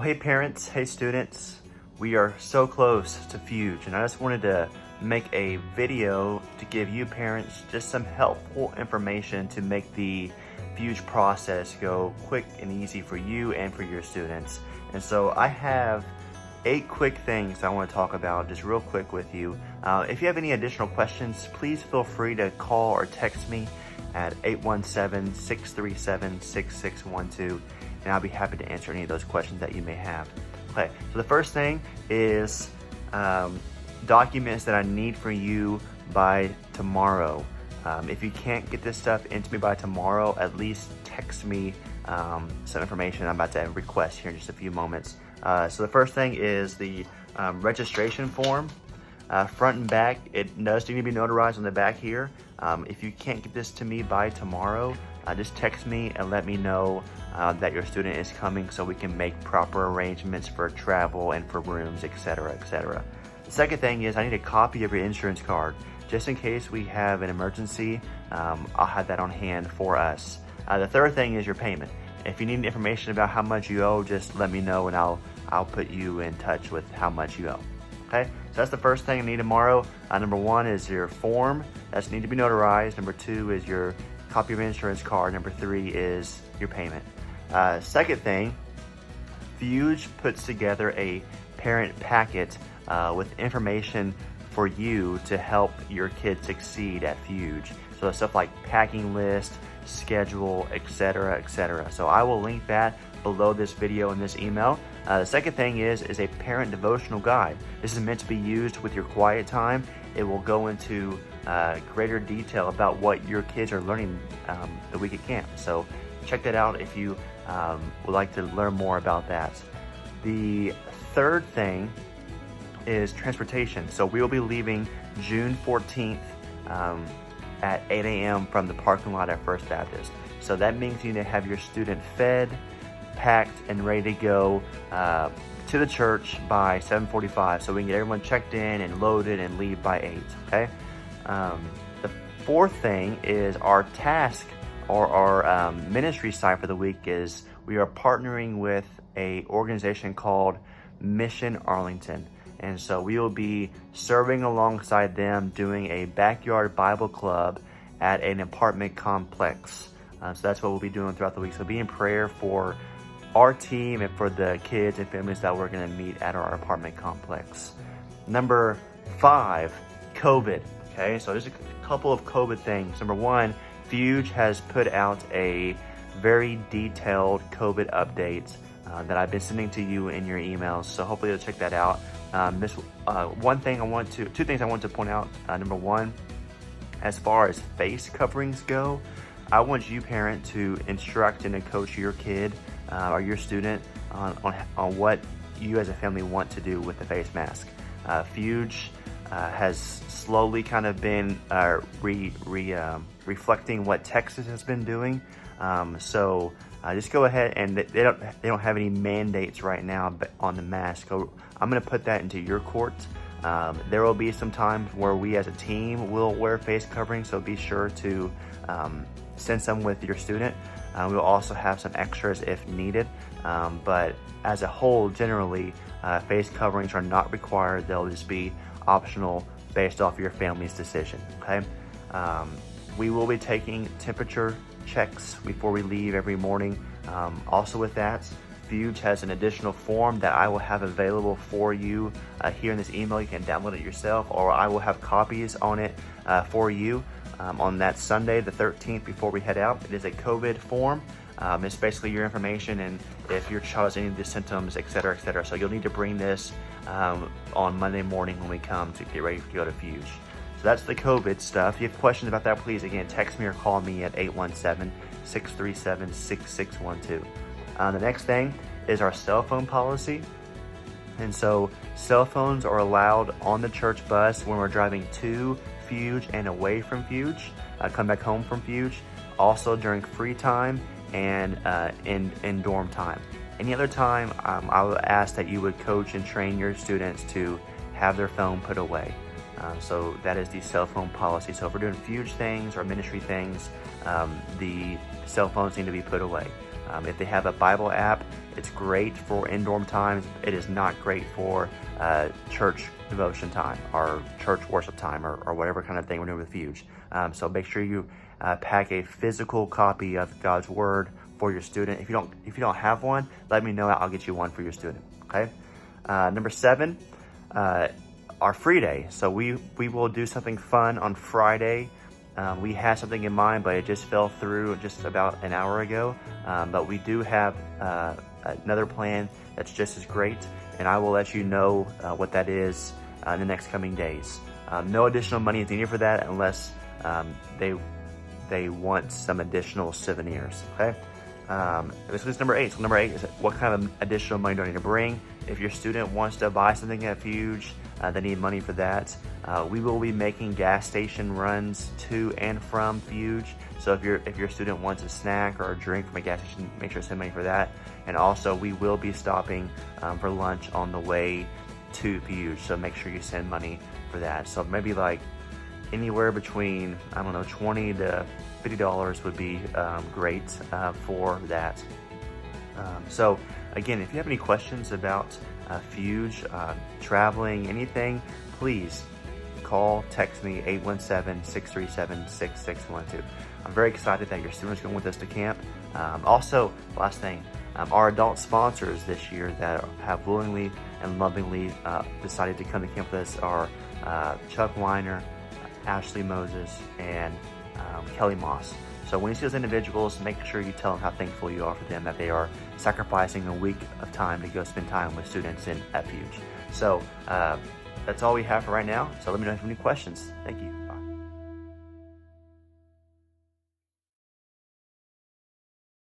Well, hey parents, hey students, we are so close to Fuge, and I just wanted to make a video to give you parents just some helpful information to make the Fuge process go quick and easy for you and for your students. And so I have 8 quick things I want to talk about just real quick with you. If you have any additional questions, please feel free to call or text me at 817-637-6612. and I'll be happy to answer any of those questions that you may have. Okay, so the first thing is documents that I need for you by tomorrow. If you can't get this stuff into me by tomorrow, at least text me some information I'm about to request here in just a few moments. So the first thing is the registration form. Front and back, it does need to be notarized on the back here. If you can't get this to me by tomorrow, just text me and let me know that your student is coming so we can make proper arrangements for travel and for rooms, etc., etc. The second thing is I need a copy of your insurance card. Just in case we have an emergency, I'll have that on hand for us. The third thing is your payment. If you need information about how much you owe, just let me know and I'll put you in touch with how much you owe. Okay, so that's the first thing I need tomorrow. Number 1 is your form. That's need to be notarized. Number 2 is your copy of your insurance card. Number 3 is your payment. Second thing, Fuge puts together a parent packet with information for you to help your kids succeed at Fuge. So stuff like packing list, schedule, etc., etc. So I will link that below this video and this email. The second thing is a parent devotional guide. This is meant to be used with your quiet time. It will go into greater detail about what your kids are learning the week at camp. So check that out if you would like to learn more about that. The third thing is transportation. So we will be leaving June 14th at 8 a.m. from the parking lot at First Baptist. So that means you need to have your student fed, packed, and ready to go to the church by 7:45 so we can get everyone checked in and loaded and leave by 8, okay? The fourth thing is our task or our ministry site for the week is we are partnering with a organization called Mission Arlington. And so we will be serving alongside them doing a backyard Bible club at an apartment complex. So that's what we'll be doing throughout the week. So be in prayer for our team and for the kids and families that we're going to meet at our apartment complex. Number 5, COVID. Okay, so there's a couple of COVID things. Number 1, Fuge has put out a very detailed COVID update that I've been sending to you in your emails. So hopefully you'll check that out. Two things I want to point out. Number 1, as far as face coverings go, I want you, parent, to instruct and to coach your kid or your student on what you as a family want to do with the face mask. Fuge has slowly kind of been reflecting what Texas has been doing. So just go ahead, and they don't have any mandates right now on the mask. So I'm going to put that into your court. There will be some times where we as a team will wear face coverings, so be sure to send some with your student. We'll also have some extras if needed, but as a whole, generally, face coverings are not required. They'll just be optional based off your family's decision, okay? We will be taking temperature checks before we leave every morning. Also with that, Fuge has an additional form that I will have available for you here in this email. You can download it yourself, or I will have copies on it for you on that Sunday, the 13th, before we head out. It is a COVID form. It's basically your information and if your child has any of the symptoms, etc., etc. So you'll need to bring this on Monday morning when we come to get ready to go to Fuge. So that's the COVID stuff. If you have questions about that, please, again, text me or call me at 817-637-6612. The next thing is our cell phone policy. And so cell phones are allowed on the church bus when we're driving to Fuge and away from Fuge, come back home from Fuge, also during free time and in dorm time. Any other time, I would ask that you would coach and train your students to have their phone put away. So that is the cell phone policy. So if we're doing Fuge things or ministry things, the cell phones need to be put away. If they have a Bible app, it's great for in-dorm times. It is not great for church devotion time or church worship time or whatever kind of thing we're doing with Fuge. So make sure you pack a physical copy of God's Word for your student. If you don't have one, let me know. I'll get you one for your student. Okay. Number 7, our free day. So we will do something fun on Friday. We had something in mind, but it just fell through just about an hour ago. But we do have another plan that's just as great, and I will let you know what that is in the next coming days. No additional money is needed for that unless they want some additional souvenirs. Okay. This is number 8. So number 8 is what kind of additional money do I need to bring? If your student wants to buy something at Fuge, they need money for that. We will be making gas station runs to and from Fuge. So if your student wants a snack or a drink from a gas station, make sure to send money for that. And also we will be stopping for lunch on the way to Fuge. So make sure you send money for that. So maybe like anywhere between, I don't know, $20 to $50 would be great for that. So again, if you have any questions about Fuge, traveling, anything, please call, text me, 817-637-6612. I'm very excited that your students are going with us to camp. Also, last thing, our adult sponsors this year that have willingly and lovingly decided to come to camp with us are Chuck Weiner, Ashley Moses, and Kelly Moss. So when you see those individuals, make sure you tell them how thankful you are for them, that they are sacrificing a week of time to go spend time with students at Fuge. So that's all we have for right now. So let me know if you have any questions. Thank you.